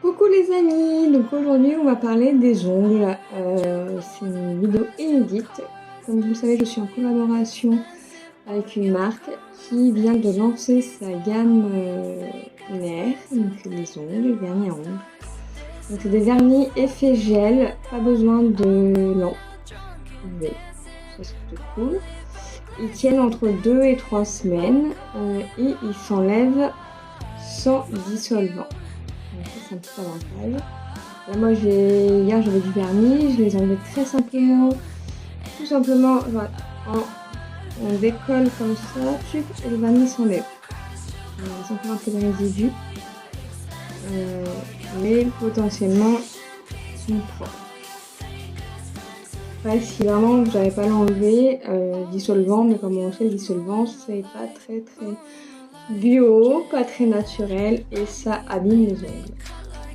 Coucou les amis, donc aujourd'hui on va parler des ongles. C'est une vidéo inédite. Comme vous le savez, je suis en collaboration avec une marque qui vient de lancer sa gamme Nair, donc les ongles, les vernis à ongles. Donc c'est des vernis effet gel, pas besoin de lampe UV, ça c'est plutôt cool. Ils tiennent entre 2 et 3 semaines et ils s'enlèvent sans dissolvant. Donc ça c'est un petit avantage. Là, moi hier j'avais du vernis, je les enlevais très simplement, tout simplement on décolle comme ça, et le vernis s'enlève. Ils ont encore un peu de résidus, mais potentiellement ils sont propres. Après, si vraiment vous n'avez pas l'enlever, dissolvant, mais comme on sait, le dissolvant c'est pas très bio, pas très naturel et ça abîme les ongles.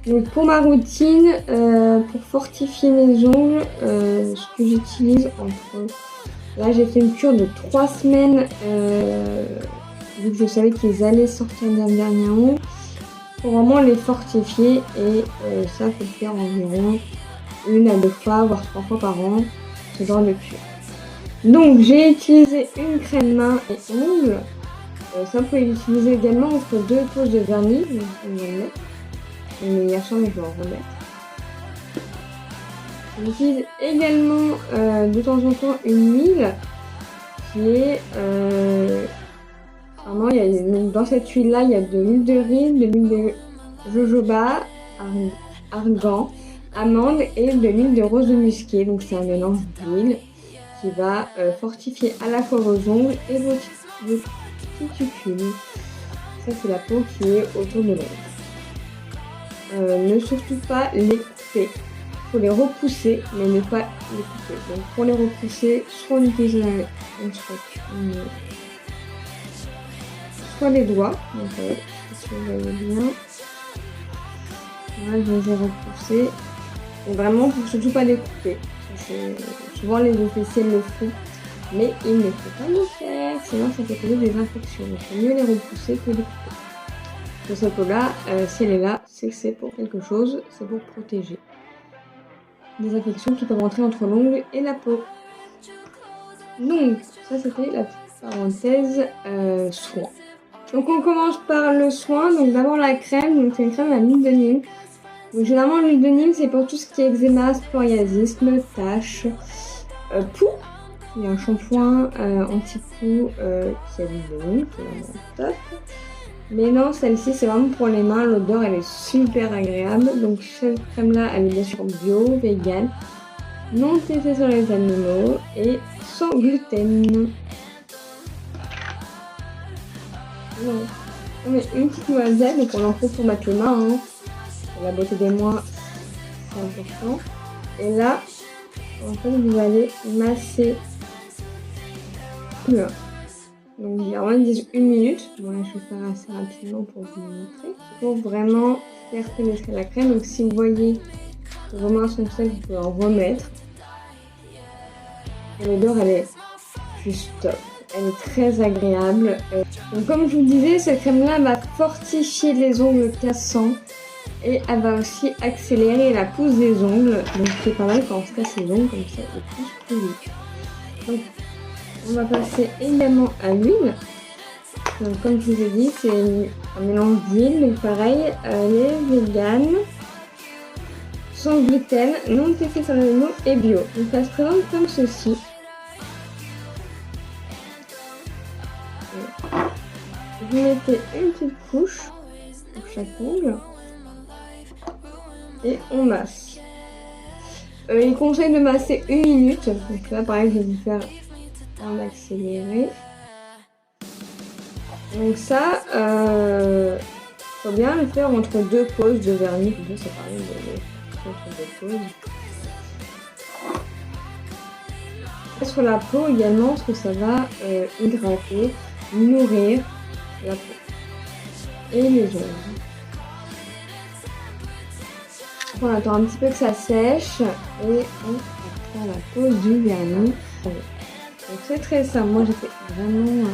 Donc pour ma routine, pour fortifier mes ongles, ce que j'utilise là j'ai fait une cure de 3 semaines, vu que je savais qu'ils allaient sortir d'un vernis à ongles, pour vraiment les fortifier et ça faut le faire environ 1 à 2 fois, voire 3 fois par an, ce genre de cure. Donc j'ai utilisé une crème main et ongles. Ça, vous pouvez l'utiliser également entre 2 poses de vernis. Donc, on va le mettre. Mais hier soir, je vais en remettre. J'utilise également de temps en temps une huile qui est. Vraiment, dans cette huile-là, il y a de l'huile de riz, de l'huile de jojoba, argan, amande et de l'huile de rose de musqué. Donc, c'est un mélange d'huile qui va fortifier à la fois vos ongles et vos cuticules. Ça c'est la peau qui est autour de l'ongle. Ne surtout pas les couper. Il faut les repousser, mais ne pas les couper. Donc pour les repousser, soit on utilise soit les doigts. Donc, si vous voyez bien. Voilà, je les ai repoussés. Et vraiment, il ne faut surtout pas les couper. Souvent les officiels le font. Mais il ne faut pas le faire, sinon ça peut causer des infections. Donc il faut mieux les repousser que les couper. Donc cette peau-là, si elle est là, c'est que c'est pour quelque chose, c'est pour protéger des infections qui peuvent entrer entre l'ongle et la peau. Donc ça c'était la petite parenthèse soin. Donc on commence par le soin. Donc d'abord la crème, donc c'est une crème à l'huile de Nîmes. Donc généralement l'huile de Nîmes c'est pour tout ce qui est eczéma, psoriasisme, taches, poux. Il y a un shampoing anti-poux qui a du Nîmes, qui est vraiment top. Mais non, celle-ci c'est vraiment pour les mains, l'odeur elle est super agréable. Donc cette crème là elle est bien sûr bio, vegan, non testée sur les animaux et sans gluten. On met une petite noisette, donc on en fait pour mettre les mains. Hein. Pour la beauté des mains, c'est important. Et là, en fait vous allez masser. Donc il y a vraiment 1 minute. Bon là je vais faire assez rapidement pour vous montrer. Pour vraiment faire pénétrer la crème. Donc si vous voyez que vos mains sont sèches, vous pouvez en remettre. Et l'odeur elle est juste top. Elle est très agréable. Donc comme je vous disais, cette crème là va fortifier les ongles cassants. Et elle va aussi accélérer la pousse des ongles. Donc c'est pas mal quand on se casse les ongles comme ça, elle pousse plus vite. Donc on va passer également à l'huile. Donc comme je vous ai dit, c'est un mélange d'huile. Donc pareil, elle est vegan, sans gluten, non testée sur les animaux et bio. Donc ça se présente comme ceci. Vous mettez une petite couche pour chaque ongle et on masse. Il conseille de masser 1 minute. Donc là pareil, je vais vous faire en accéléré. Donc ça, faut bien le faire entre 2 poses de vernis. C'est pareil, entre 2 poses. Sur la peau également, parce que ça va hydrater, nourrir la peau et les ongles. On attend un petit peu que ça sèche et on prend la pose du vernis. Donc c'est très simple. Moi j'ai fait vraiment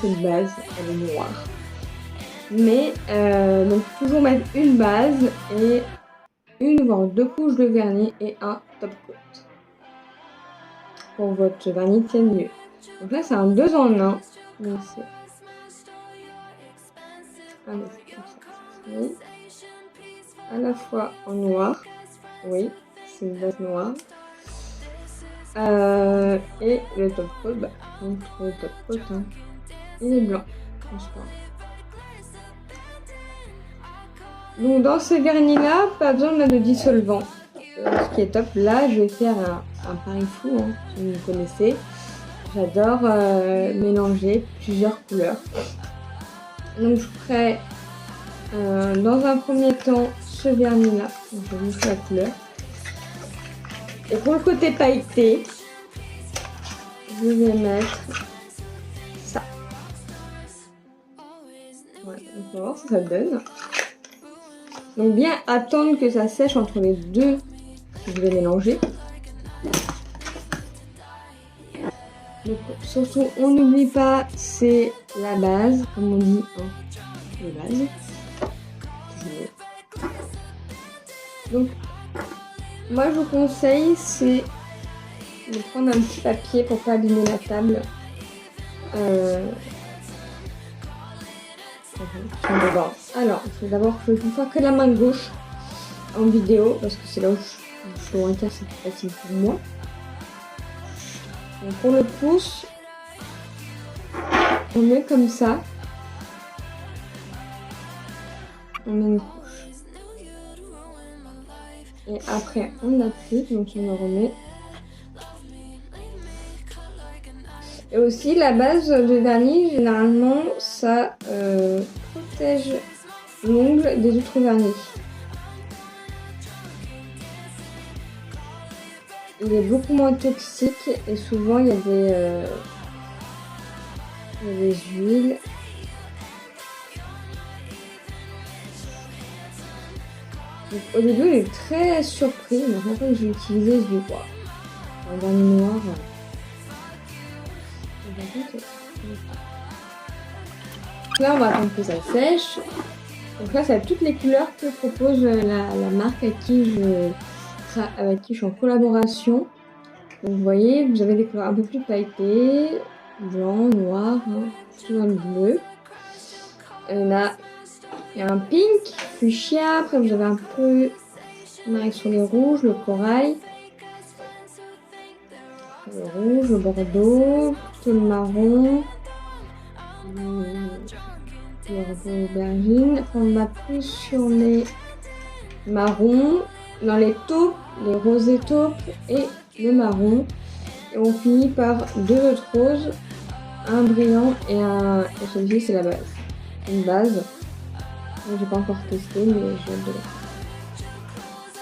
cette base, elle est noire. Mais donc toujours mettre une base et une voire deux couches de vernis et un top coat pour que votre vernis tienne mieux. Donc là c'est un 2 en 1. Donc c'est à la fois en noir, oui, c'est une base noire. Et le top coat, donc le top coat, hein, il est blanc, franchement. Donc dans ce vernis là, pas besoin de mettre de dissolvant. Ce qui est top, là je vais faire un pari fou, hein, si vous me connaissez. J'adore mélanger plusieurs couleurs. Donc je ferai dans un premier temps ce vernis là, donc je vais vous faire la couleur. Et pour le côté pailleté, je vais mettre ça. Voilà, donc on va voir ce que ça donne. Donc bien attendre que ça sèche entre les deux que je vais mélanger. Donc surtout on n'oublie pas, c'est la base, comme on dit, hein, la base. Donc moi je vous conseille c'est de prendre un petit papier pour pas abîmer la table. Alors, il faut d'abord que je ne fasse que la main gauche en vidéo parce que c'est là où je suis lointain, c'est plus facile pour moi. Donc pour le pouce, on met comme ça. On met une couche. Et après, on applique, donc on le remet. Et aussi, la base de vernis, généralement, ça protège l'ongle des autres vernis. Il est beaucoup moins toxique et souvent, il y a des huiles. Donc, au début, il est très surpris. Maintenant que j'ai utilisé, je dis quoi, un vernis noir. Là, on va attendre que ça sèche. Donc là, c'est toutes les couleurs que propose la marque avec qui je suis en collaboration. Donc vous voyez, vous avez des couleurs un peu plus pailletées, blanc, noir, hein, souvent le bleu. Il y a un pink, fuchsia. Après, vous avez un peu, on arrive sur les rouges, le corail, le rouge, le bordeaux, plutôt le marron. Aubergine. On va plus sur les marrons, dans les taupes, les rosés taupes et le marron. Et on finit par deux autres roses, un brillant et celui-ci c'est la base. Une base. J'ai pas encore testé mais j'ai hâte de la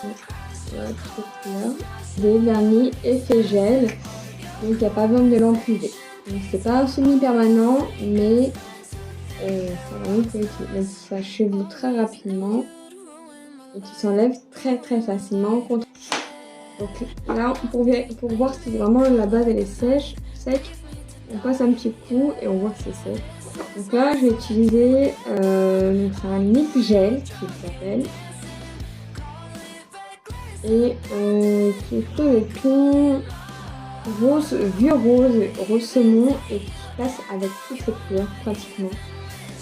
faire. Voilà, toutes les couleurs. Des vernis effet gel. Donc il n'y a pas besoin de lampe UV. Donc c'est pas un semi-permanent mais c'est vraiment positif, même si ça cheveux très rapidement et qui s'enlève très très facilement. Donc là, pour voir si vraiment la base elle est sèche, sec, on passe un petit coup et on voit que c'est sec. Donc là, je vais utiliser c'est un Nip Gel qui s'appelle et qui est plutôt le ton rose, vieux rose saumon et qui passe avec toutes les couleurs pratiquement.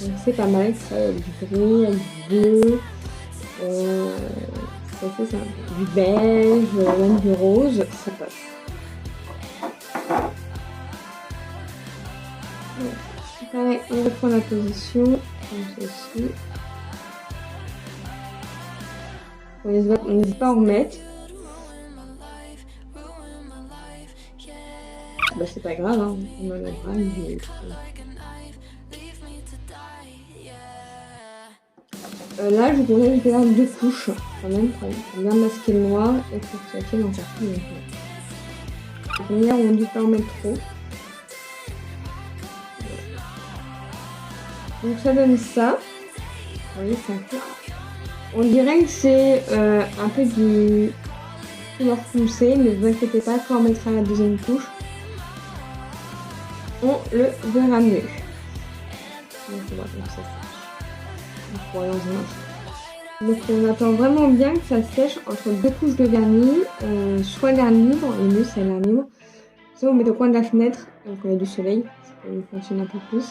Donc c'est pas mal, ça, il y a du gris, du bleu, c'est ça, du beige, même du rose, ça passe. Donc, pareil, on reprend la position, comme ceci. On n'hésite pas à en remettre. Bah c'est pas grave, hein, on enlèvera. Là, je vous conseille de faire deux couches quand même pour bien masquer le noir et pour que ça tienne encore plus longtemps. La première, on ne dit pas en mettre trop. Donc ça donne ça. Vous voyez, c'est un peu... On dirait que c'est un peu du couleur foncé, mais ne vous inquiétez pas, quand on mettra la deuxième couche, on le verra mieux. Donc on va comme ça. pour aller dans un instant. Donc on attend vraiment bien que ça sèche entre 2 couches de vernis, soit l'air libre, le mieux c'est l'air libre. Ça vous mettez au coin de la fenêtre quand il y a du soleil, ça peut fonctionner un peu plus.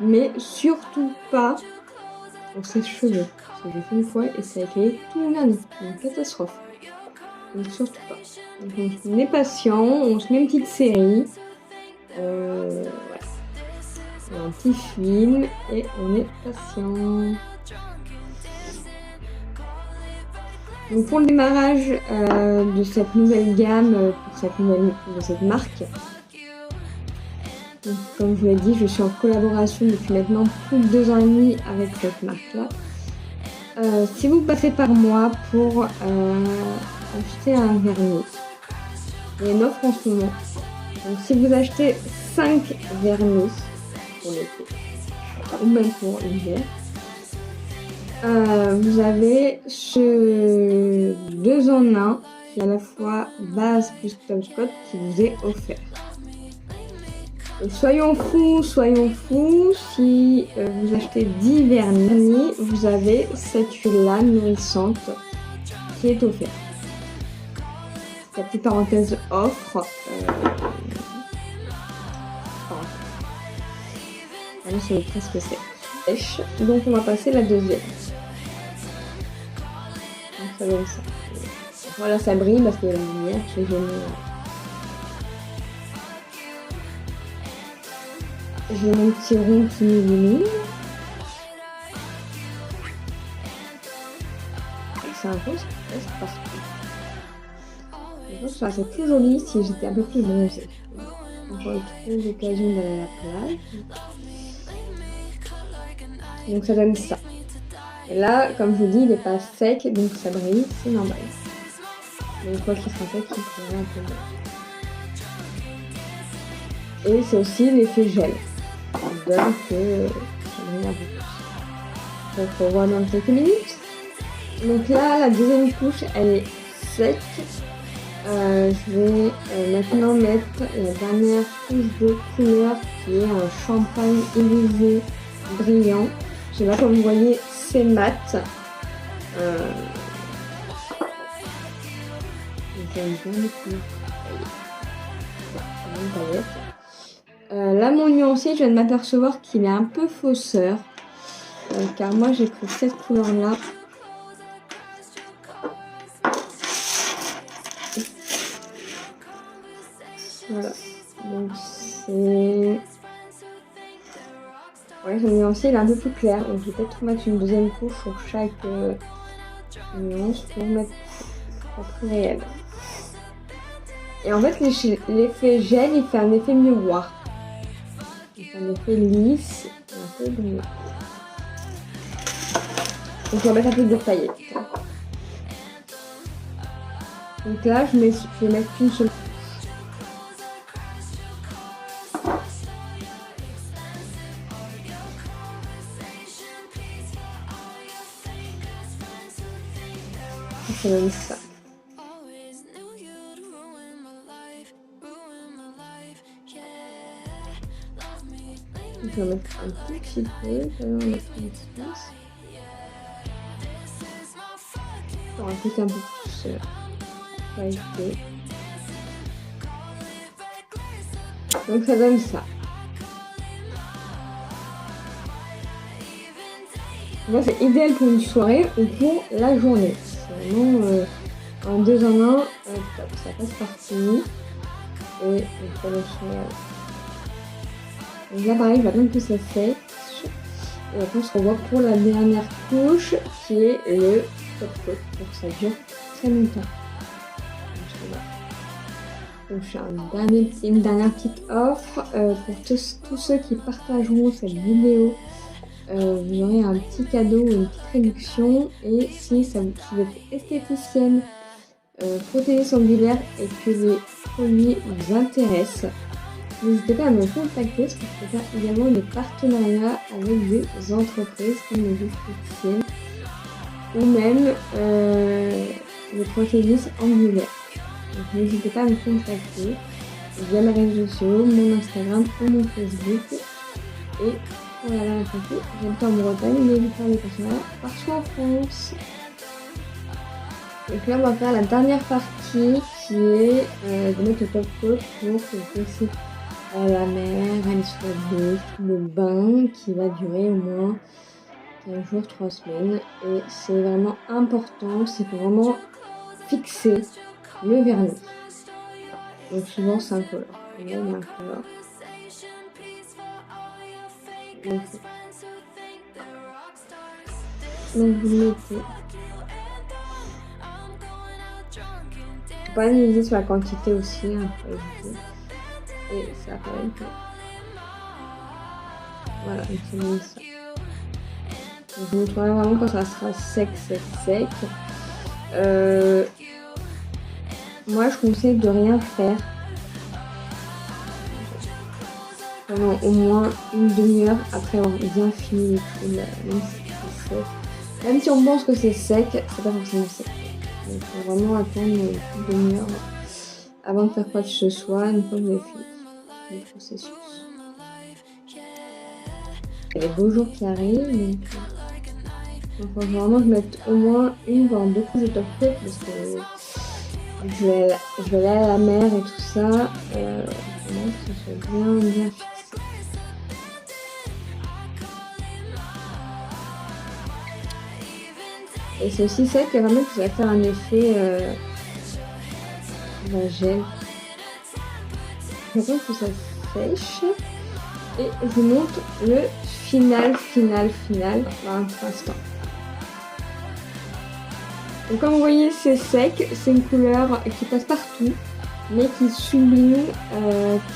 Mais surtout pas pour sèche-cheveux. Parce que j'ai fait une fois et ça a éclairé tout mon vernis. C'est une catastrophe. Donc surtout pas. Donc on est patient, on se met une petite série. Ouais. Un petit film et on est patient. Donc pour le démarrage de cette nouvelle gamme, de cette marque, donc, comme je vous l'ai dit, je suis en collaboration depuis maintenant plus de 2 ans et demi avec cette marque-là. Si vous passez par moi pour acheter un vernis, il y a une offre en ce moment. Donc si vous achetez 5 vernis pour l'été, ou même pour l'hiver, vous avez ce 2 en 1 qui est à la fois base plus top spot qui vous est offert. Et soyons fous, si vous achetez 10 vernis, vous avez cette huile-là nourrissante qui est offerte. C'est la petite parenthèse offre. Allez, je sais presque sèche. Donc on va passer la deuxième. Donc ça donne ça. Voilà, ça brille parce qu'il y a la lumière qui est géniale. J'ai mon petit rond qui m'illumine. C'est un peu partout. Je pense que ça serait plus joli si j'étais un peu plus bronzée. J'aurais trop l'occasion d'aller à la plage. Donc ça donne ça. Et là, comme je vous dis, il n'est pas sec, donc ça brille, c'est normal. Mais une fois qu'il sera sec, il brillera un peu moins. Et c'est aussi l'effet gel. Ça donne que ça brille un peu plus. Donc on voit dans quelques minutes. Donc là, la deuxième couche, elle est sec. Je vais maintenant mettre la dernière couche de couleur qui est un champagne irisé brillant. Je sais pas, comme vous voyez, c'est mat. J'aime bien les couleurs. Là, mon nuancier, je viens de m'apercevoir qu'il est un peu fausseur. Car moi, j'ai pris cette couleur-là. Voilà. Donc, c'est... Ouais, le nuancier il est un peu plus clair, donc je vais peut-être mettre une deuxième couche sur chaque nuance pour mettre plus réel. Et en fait, l'effet gel, il fait un effet miroir. Il fait un effet lisse et un peu brillant. Donc je vais mettre un peu de paillettes. Donc là, je vais mettre une seule. Ça donne ça. Donc, on va mettre un tout petit peu, on va mettre un petit peu. Pour un côté un peu plus pailleté. Donc ça donne ça. Moi, c'est idéal pour une soirée ou pour la journée. C'est vraiment en 2 en 1, ça passe partout. Et on peut le faire. Donc là, pareil, je vais attendre que ça sèche. Et après, on se revoit pour la dernière couche qui est le top coat pour que ça dure très longtemps. Donc, je fais une dernière petite offre pour tous ceux qui partageront cette vidéo. Vous aurez un petit cadeau ou une petite réduction. Et si vous êtes esthéticienne, protégée sangulaire et que les produits vous intéressent, n'hésitez pas à me contacter parce que je peux faire également des partenariats avec des entreprises comme les esthéticiennes ou même les prothésistes angulaires. Donc n'hésitez pas à me contacter via mes réseaux sociaux, mon Instagram ou mon Facebook. Et pour la dernière partie. J'habite en Bretagne, mais je parle des partenariats partout en France. Donc là, on va faire la dernière partie qui est de mettre le top coat pour que je puisse à la mer, aller sur la douche, le bain qui va durer au moins 15 jours, 3 semaines. Et c'est vraiment important, c'est pour vraiment fixer le vernis. Donc souvent c'est incolore. Là, il est incolore. Donc vous le mettez. Faut pas miser sur la quantité aussi, hein, faut éviter. Et ça va être. Voilà, donc c'est bien ça. Donc je vous montrerai vraiment quand ça sera sec. Moi je conseille de rien faire. Pendant au moins une demi-heure après avoir bien fini les trucs, même si on pense que c'est sec, c'est pas forcément sec. Donc il faut vraiment attendre une demi-heure avant de faire quoi que ce soit, une fois que vous avez fini le processus. Il y a des beaux jours qui arrivent, donc il faut vraiment que je mette au moins une voire deux couches de top coat parce que je vais aller à la mer et tout ça, vraiment que ce soit bien fixé. Et c'est aussi sec qui va permettre que ça va faire un effet gel. J'attends que ça sèche. Et je vous montre le final par l'instant. Donc comme vous voyez c'est sec, c'est une couleur qui passe partout, mais qui sublime,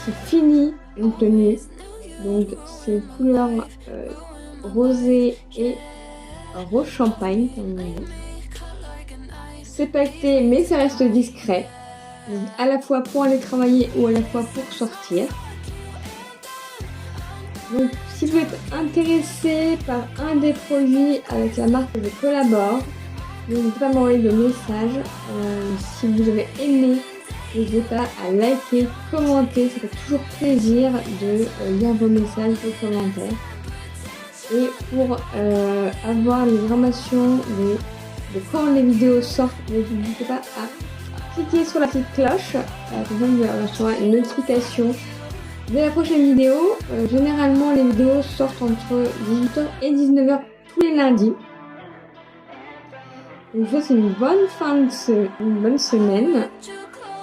qui finit une tenue. Donc c'est une couleur rosée et rose champagne comme on dit. C'est pacté mais ça reste discret. Donc, à la fois pour aller travailler ou à la fois pour sortir. Donc si vous êtes intéressé par un des produits avec la marque que je collabore, n'hésitez pas à m'envoyer des messages. Si vous avez aimé, n'hésitez pas à liker, commenter, ça fait toujours plaisir de lire vos messages, vos commentaires. Et pour avoir les informations de quand les vidéos sortent, n'hésitez pas à cliquer sur la petite cloche, comme ça vous recevrez une notification de la prochaine vidéo. Généralement les vidéos sortent entre 18h et 19h tous les lundis. Je vous souhaite une bonne semaine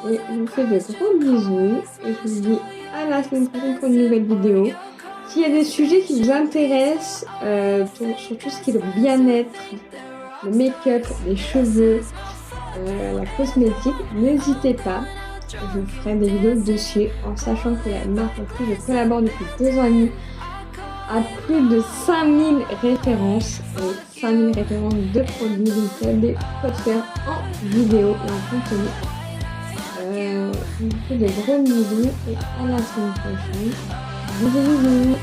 et je vous fais de gros bisous et je vous dis à la semaine prochaine pour une nouvelle vidéo. S'il y a des sujets qui vous intéressent sur tout ce qui est le bien-être, le make-up, les cheveux, la cosmétique, n'hésitez pas. Je vous ferai des vidéos dessus en sachant que la marque avec qui je collabore depuis 2 ans et demi a plus de 5000 références et 5000 références de produits. Donc il y a des quoi faire en vidéo et en contenu. Je vous fais des gros bisous et à la semaine prochaine. Bisous.